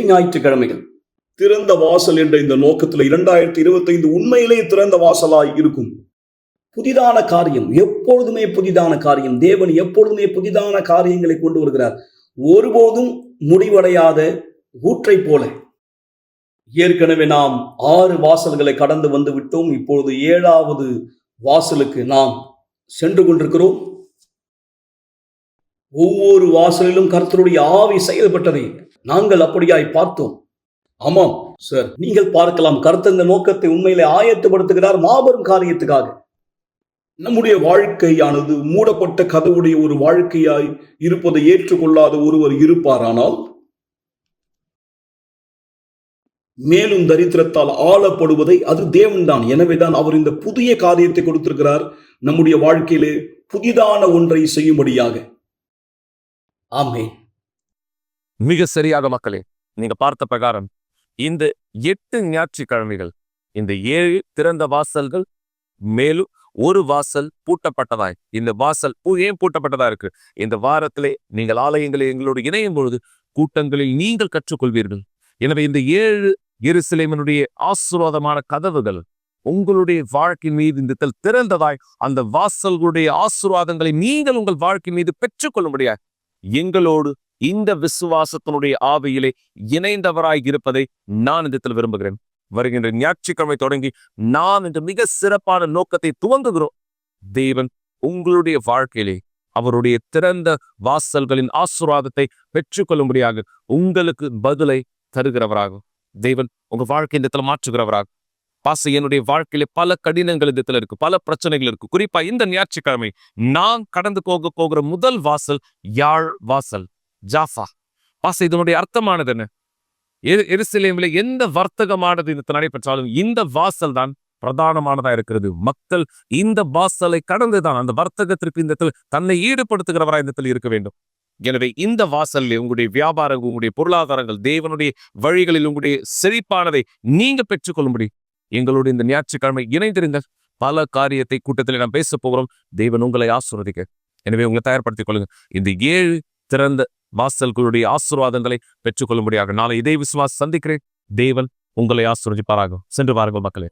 ஞாயிற்றுக்கிழமைகள் திறந்த வாசல் என்ற இந்த நோக்கத்தில் 2025 உண்மையிலே திறந்த வாசலாய் இருக்கும். புதிதான காரியம், எப்பொழுதுமே புதிதான காரியம். தேவன் எப்பொழுதுமே புதிதான காரியங்களை கொண்டு வருகிறார். ஒருபோதும் முடிவடையாத ஊற்றை போல. ஏற்கனவே நாம் 6 வாசல்களை கடந்து வந்து விட்டோம். இப்பொழுது 7வது வாசலுக்கு நாம் சென்று கொண்டிருக்கிறோம். ஒவ்வொரு வாசலிலும் கர்த்தருடைய ஆவி செயல்பட்டதை நாங்கள் அப்படியாய் பார்த்தோம். ஆமாம் சார், நீங்கள் பார்க்கலாம். கர்த்தர் இந்த நோக்கத்தை உண்மையிலே ஆயத்தப்படுத்துகிறார் மாபெரும் காரியத்துக்காக. நம்முடைய வாழ்க்கையானது மூடப்பட்ட கதவுடைய ஒரு வாழ்க்கையாய் இருப்பதை ஏற்றுக்கொள்ளாத ஒருவர் இருப்பாரானால், மேலும் தரித்திரத்தால் ஆளப்படுவதை அது தேவன்தான். எனவேதான் அவர் இந்த புதிய காரியத்தை கொடுத்திருக்கிறார், நம்முடைய வாழ்க்கையிலே புதிதான ஒன்றை செய்யும்படியாக. ஆமென். மிக சரியாக மக்களே, நீங்க பார்த்த பிரகாரம் இந்த 8 ஞாயிற்றுக்கிழமைகள், இந்த 7 திறந்த வாசல்கள், மேலும் ஒரு வாசல் பூட்டப்பட்டதாய். இந்த வாசல் ஏன் பூட்டப்பட்டதா இருக்கு? இந்த வாரத்திலே நீங்கள் ஆலயங்களை எங்களோடு இணையும் பொழுது கூட்டங்களில் நீங்கள் கற்றுக்கொள்வீர்கள். எனவே இந்த 7 எருசலேமினுடைய ஆசீர்வாதமான கதவுகள் உங்களுடைய வாழ்க்கை மீது இந்த திறந்ததாய் அந்த வாசல்களுடைய ஆசீர்வாதங்களை நீங்கள் உங்கள் வாழ்க்கை மீது பெற்றுக்கொள்ளும்படியா எங்களோடு இந்த விசுவாசத்தினுடைய ஆவியிலே இணைந்தவராய் இருப்பதை நான் இந்த விரும்புகிறேன். வருகின்ற ஞாயிற்றுக்கிழமை தொடங்கி நாம் இந்த மிக சிறப்பான நோக்கத்தை துவங்குகிறோம். தேவன் உங்களுடைய வாழ்க்கையிலே அவருடைய திறந்த வாசல்களின் ஆசீர்வாதத்தை பெற்றுக்கொள்ளும்படியாக உங்களுக்கு பதிலை தருகிறவராகும். தேவன் உங்க வாழ்க்கை இந்த மாற்றுகிறவராகும். என்னுடைய வாழ்க்கையில பல கடினங்கள் இந்த இருக்கு, பல பிரச்சனைகள் இருக்கு. குறிப்பா இந்த ஞாயிற்றுக்கிழமை நான் கடந்து போகிற முதல் வாசல் யாழ் வாசல், ஜாஃபா. இதனுடைய அர்த்தமானது என்ன? எருசலேமிலே எந்த வர்த்தகமானது இந்த நடைபெற்றாலும் இந்த வாசல் தான் பிரதானமானதா இருக்கிறது. மக்கள் இந்த வாசலை கடந்துதான் அந்த வர்த்தகத்திற்கு இந்த தன்னை ஈடுபடுத்துகிறவராய் இந்த இருக்க வேண்டும். எனவே இந்த வாசலில் உங்களுடைய வியாபாரங்கள், உங்களுடைய பொருளாதாரங்கள், தேவனுடைய வழிகளில் உங்களுடைய செழிப்பானதை நீங்க பெற்றுக்கொள்ளும்படி எங்களோட இந்த ஞாயிற்றுக்கிழமை இணைந்திருங்கள். பல காரியத்தை கூட்டத்தில் நாம் பேச போகிறோம். தேவன் உங்களை ஆசீர்வதிக்க. எனவே உங்களை தயார்படுத்திக் கொள்ளுங்க. இந்த 7 திறந்த வாசல்களுடைய ஆசீர்வாதங்களை பெற்றுக்கொள்ளும்படியாக நாளை இதே விசுவாசம் சந்திக்கிறேன். தேவன் உங்களை ஆசீர்வதிப்பாராக. சென்று பாருங்கள் மக்களே.